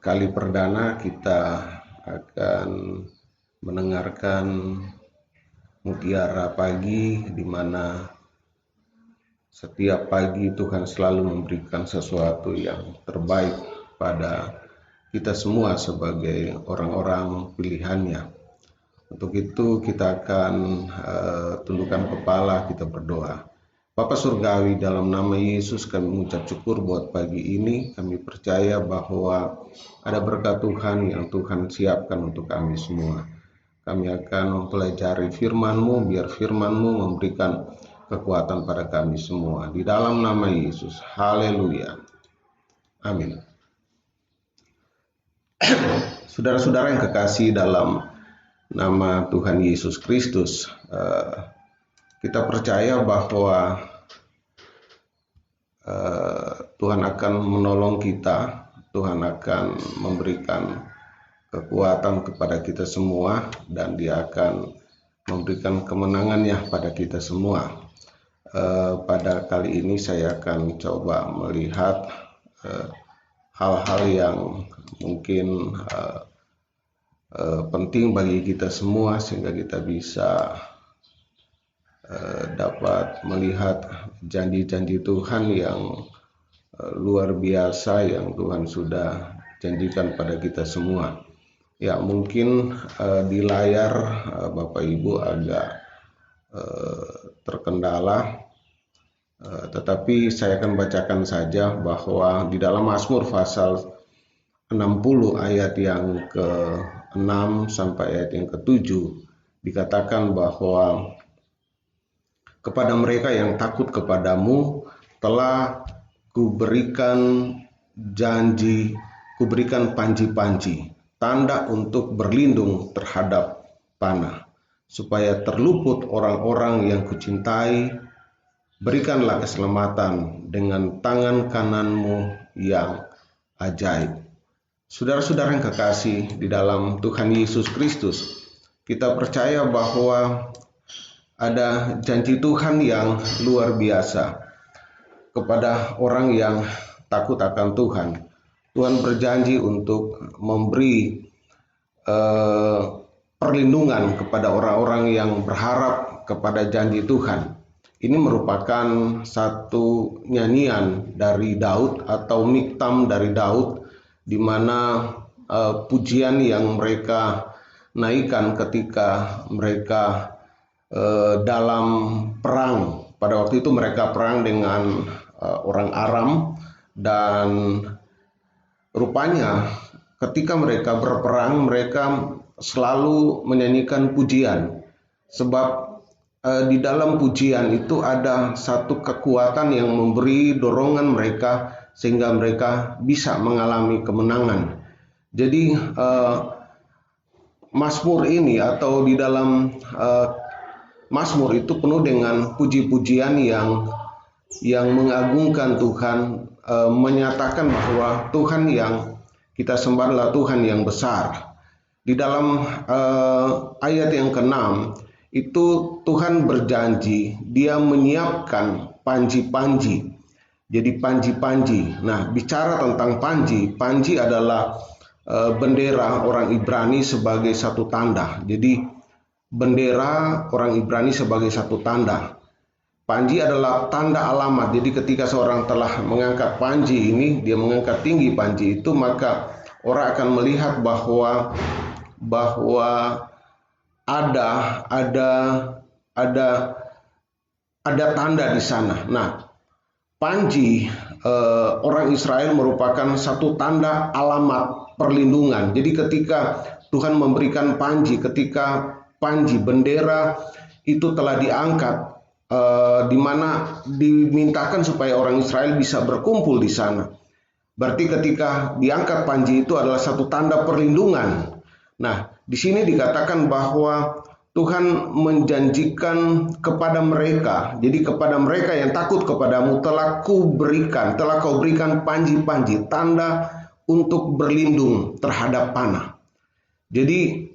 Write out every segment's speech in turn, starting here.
Kali perdana kita akan mendengarkan Mutiara Pagi, di mana setiap pagi Tuhan selalu memberikan sesuatu yang terbaik pada kita semua sebagai orang-orang pilihannya. Untuk itu kita akan tundukkan kepala, kita berdoa. Bapa Surgawi, dalam nama Yesus kami mengucap syukur buat pagi ini. Kami percaya bahwa ada berkat Tuhan yang Tuhan siapkan untuk kami semua. Kami akan mempelajari firman-Mu, biar firman-Mu memberikan kekuatan pada kami semua. Di dalam nama Yesus, haleluya. Amin. Saudara-saudara yang kekasih dalam nama Tuhan Yesus Kristus, kita percaya bahwa Tuhan akan menolong kita, Tuhan akan memberikan kekuatan kepada kita semua, dan Dia akan memberikan kemenangannya pada kita semua. Pada kali ini saya akan coba melihat hal-hal yang mungkin penting bagi kita semua, sehingga kita bisa dapat melihat janji-janji Tuhan yang luar biasa yang Tuhan sudah janjikan pada kita semua. Ya, mungkin di layar Bapak Ibu agak terkendala, tetapi saya akan bacakan saja bahwa di dalam Mazmur pasal 60 ayat yang ke-6 sampai ayat yang ke-7 dikatakan bahwa kepada mereka yang takut kepadamu telah kuberikan janji, kuberikan panji-panji, tanda untuk berlindung terhadap panah, supaya terluput orang-orang yang kucintai. Berikanlah keselamatan dengan tangan kananmu yang ajaib. Saudara-saudara yang kekasih di dalam Tuhan Yesus Kristus, kita percaya bahwa ada janji Tuhan yang luar biasa kepada orang yang takut akan Tuhan. Tuhan berjanji untuk memberi perlindungan kepada orang-orang yang berharap kepada janji Tuhan. Ini merupakan satu nyanyian dari Daud atau miktam dari Daud, di mana pujian yang mereka naikkan ketika mereka dalam perang. Pada waktu itu mereka perang dengan orang Aram, dan rupanya ketika mereka berperang mereka selalu menyanyikan pujian, sebab di dalam pujian itu ada satu kekuatan yang memberi dorongan mereka sehingga mereka bisa mengalami kemenangan. Jadi Mazmur ini atau di dalam Mazmur itu penuh dengan puji-pujian yang mengagungkan Tuhan, menyatakan bahwa Tuhan yang kita sembah adalah Tuhan yang besar. Di dalam ayat yang ke-6 itu Tuhan berjanji Dia menyiapkan panji-panji. Jadi panji-panji. Nah, bicara tentang panji, panji adalah bendera orang Ibrani sebagai satu tanda. Jadi bendera orang Ibrani sebagai satu tanda. Panji adalah tanda alamat. Jadi ketika seorang telah mengangkat panji ini, dia mengangkat tinggi panji itu, maka orang akan melihat bahwa ada tanda di sana. Nah, panji orang Israel merupakan satu tanda alamat perlindungan. Jadi ketika Tuhan memberikan panji, ketika panji bendera itu telah diangkat, di mana dimintakan supaya orang Israel bisa berkumpul di sana. Berarti ketika diangkat panji itu adalah satu tanda perlindungan. Nah, di sini dikatakan bahwa Tuhan menjanjikan kepada mereka, jadi kepada mereka yang takut kepadamu telah kau berikan panji-panji, tanda untuk berlindung terhadap panah. Jadi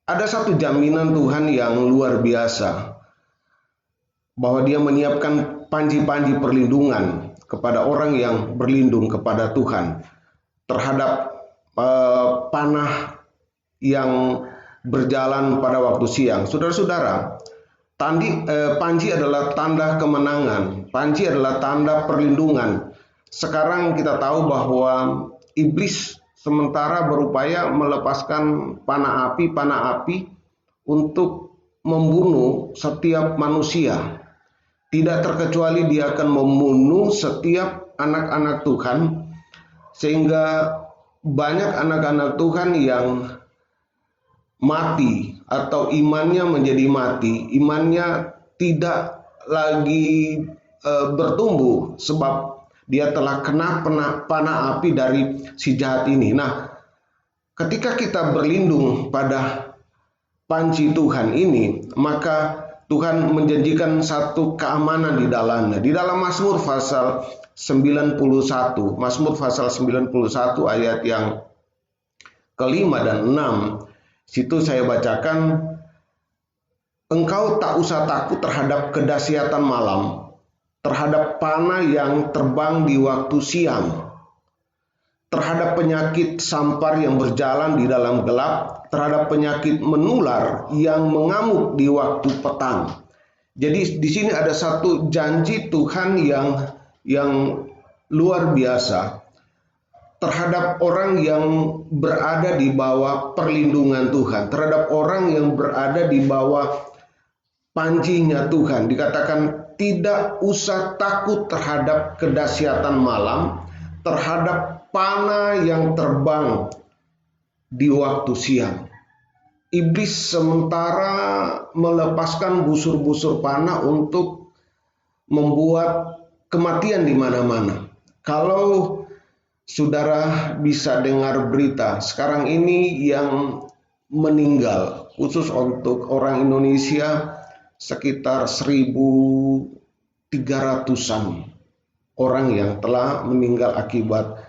ada satu jaminan Tuhan yang luar biasa, bahwa Dia menyiapkan panji-panji perlindungan kepada orang yang berlindung kepada Tuhan terhadap panah yang berjalan pada waktu siang. Saudara-saudara, panji adalah tanda kemenangan, panji adalah tanda perlindungan. Sekarang kita tahu bahwa iblis sementara berupaya melepaskan panah api untuk membunuh setiap manusia. Tidak terkecuali dia akan membunuh setiap anak-anak Tuhan, sehingga banyak anak-anak Tuhan yang mati atau imannya menjadi mati, imannya tidak lagi bertumbuh sebab dia telah kena panah api dari si jahat ini. Nah, ketika kita berlindung pada panji Tuhan ini, maka Tuhan menjanjikan satu keamanan di dalamnya. Di dalam Mazmur pasal 91, Mazmur pasal 91 ayat yang kelima dan 6, situ saya bacakan, engkau tak usah takut terhadap kedahsyatan malam, terhadap panah yang terbang di waktu siang, terhadap penyakit sampar yang berjalan di dalam gelap, terhadap penyakit menular yang mengamuk di waktu petang. Jadi di sini ada satu janji Tuhan yang luar biasa terhadap orang yang berada di bawah perlindungan Tuhan, terhadap orang yang berada di bawah panjinya Tuhan. Dikatakan tidak usah takut terhadap kedahsyatan malam, terhadap panah yang terbang di waktu siang. Iblis sementara melepaskan busur-busur panah untuk membuat kematian di mana-mana. Kalau saudara bisa dengar berita sekarang ini yang meninggal, khusus untuk orang Indonesia sekitar 1.300-an orang yang telah meninggal akibat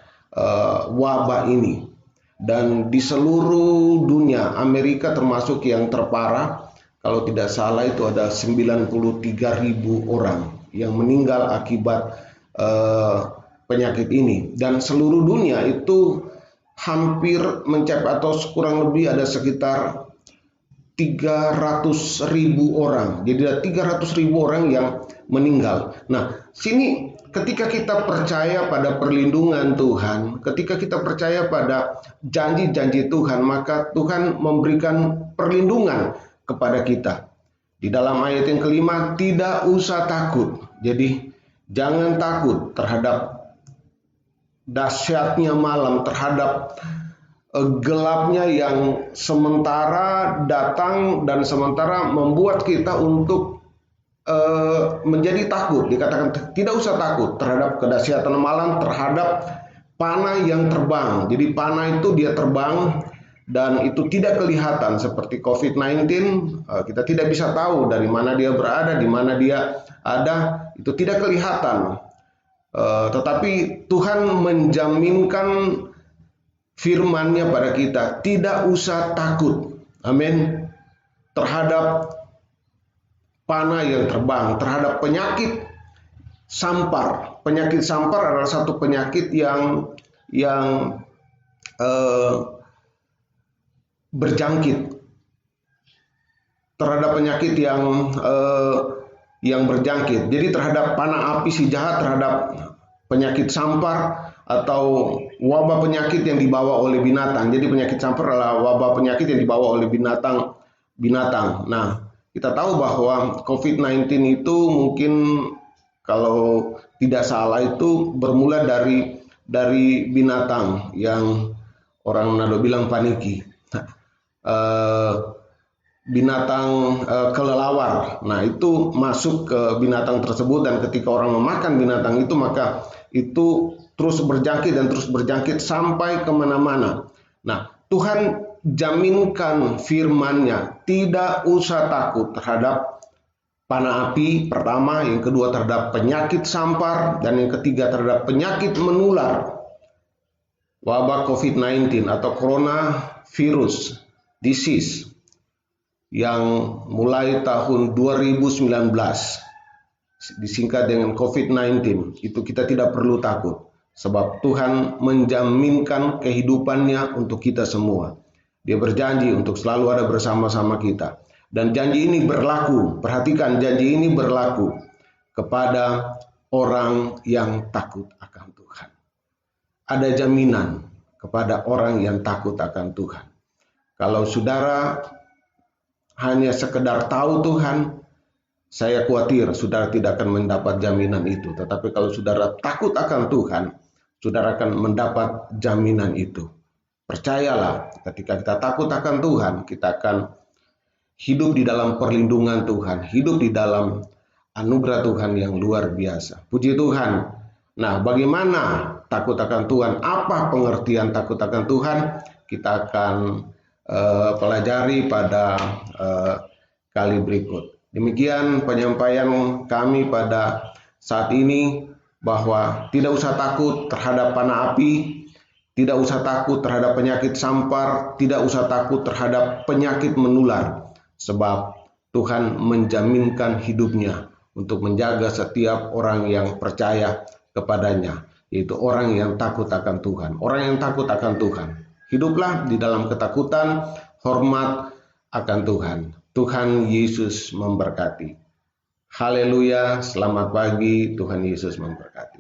wabah ini. Dan di seluruh dunia, Amerika termasuk yang terparah, kalau tidak salah itu ada 93.000 orang yang meninggal akibat penyakit ini. Dan seluruh dunia itu hampir mencapai atau kurang lebih ada sekitar 300.000 orang. Jadi ada 300.000 orang yang meninggal. Nah, sini ketika kita percaya pada perlindungan Tuhan, ketika kita percaya pada janji-janji Tuhan, maka Tuhan memberikan perlindungan kepada kita. Di dalam ayat yang kelima, tidak usah takut. Jadi jangan takut terhadap dahsyatnya malam, terhadap gelapnya yang sementara datang dan sementara membuat kita untuk menjadi takut. Dikatakan tidak usah takut terhadap kedahsyatan malam, terhadap panah yang terbang. Jadi panah itu dia terbang dan itu tidak kelihatan seperti COVID-19. Kita tidak bisa tahu dari mana dia berada, di mana dia ada, itu tidak kelihatan. Tetapi Tuhan menjaminkan firman-Nya pada kita, tidak usah takut. Amin. Terhadap panah yang terbang, terhadap penyakit sampar. Penyakit sampar adalah satu penyakit yang berjangkit. Terhadap penyakit yang berjangkit. Jadi terhadap panah api si jahat, terhadap penyakit sampar atau wabah penyakit yang dibawa oleh binatang. Jadi penyakit sampar adalah wabah penyakit yang dibawa oleh binatang. Nah, kita tahu bahwa COVID-19 itu mungkin kalau tidak salah itu bermula dari binatang yang orang Manado bilang paniki. Binatang kelelawar. Nah, itu masuk ke binatang tersebut dan ketika orang memakan binatang itu maka itu terus berjangkit dan terus berjangkit sampai kemana-mana. Nah, Tuhan menjaminkan firman-Nya. Tidak usah takut terhadap panah api pertama, yang kedua terhadap penyakit sampar, dan yang ketiga terhadap penyakit menular. Wabah COVID-19 atau coronavirus disease yang mulai tahun 2019 disingkat dengan COVID-19, itu kita tidak perlu takut, sebab Tuhan menjaminkan kehidupannya untuk kita semua. Dia berjanji untuk selalu ada bersama-sama kita. Dan janji ini berlaku, perhatikan, janji ini berlaku kepada orang yang takut akan Tuhan. Ada jaminan kepada orang yang takut akan Tuhan. Kalau saudara hanya sekedar tahu Tuhan, saya khawatir saudara tidak akan mendapat jaminan itu. Tetapi kalau saudara takut akan Tuhan, saudara akan mendapat jaminan itu. Percayalah, ketika kita takut akan Tuhan, kita akan hidup di dalam perlindungan Tuhan, hidup di dalam anugerah Tuhan yang luar biasa. Puji Tuhan. Nah, bagaimana takut akan Tuhan? Apa pengertian takut akan Tuhan? Kita akan pelajari pada kali berikut. Demikian penyampaian kami pada saat ini, bahwa tidak usah takut terhadap panah api, tidak usah takut terhadap penyakit sampar, tidak usah takut terhadap penyakit menular, sebab Tuhan menjaminkan hidupnya untuk menjaga setiap orang yang percaya kepadanya, yaitu orang yang takut akan Tuhan. Orang yang takut akan Tuhan, hiduplah di dalam ketakutan, hormat akan Tuhan. Tuhan Yesus memberkati. Haleluya, selamat pagi, Tuhan Yesus memberkati.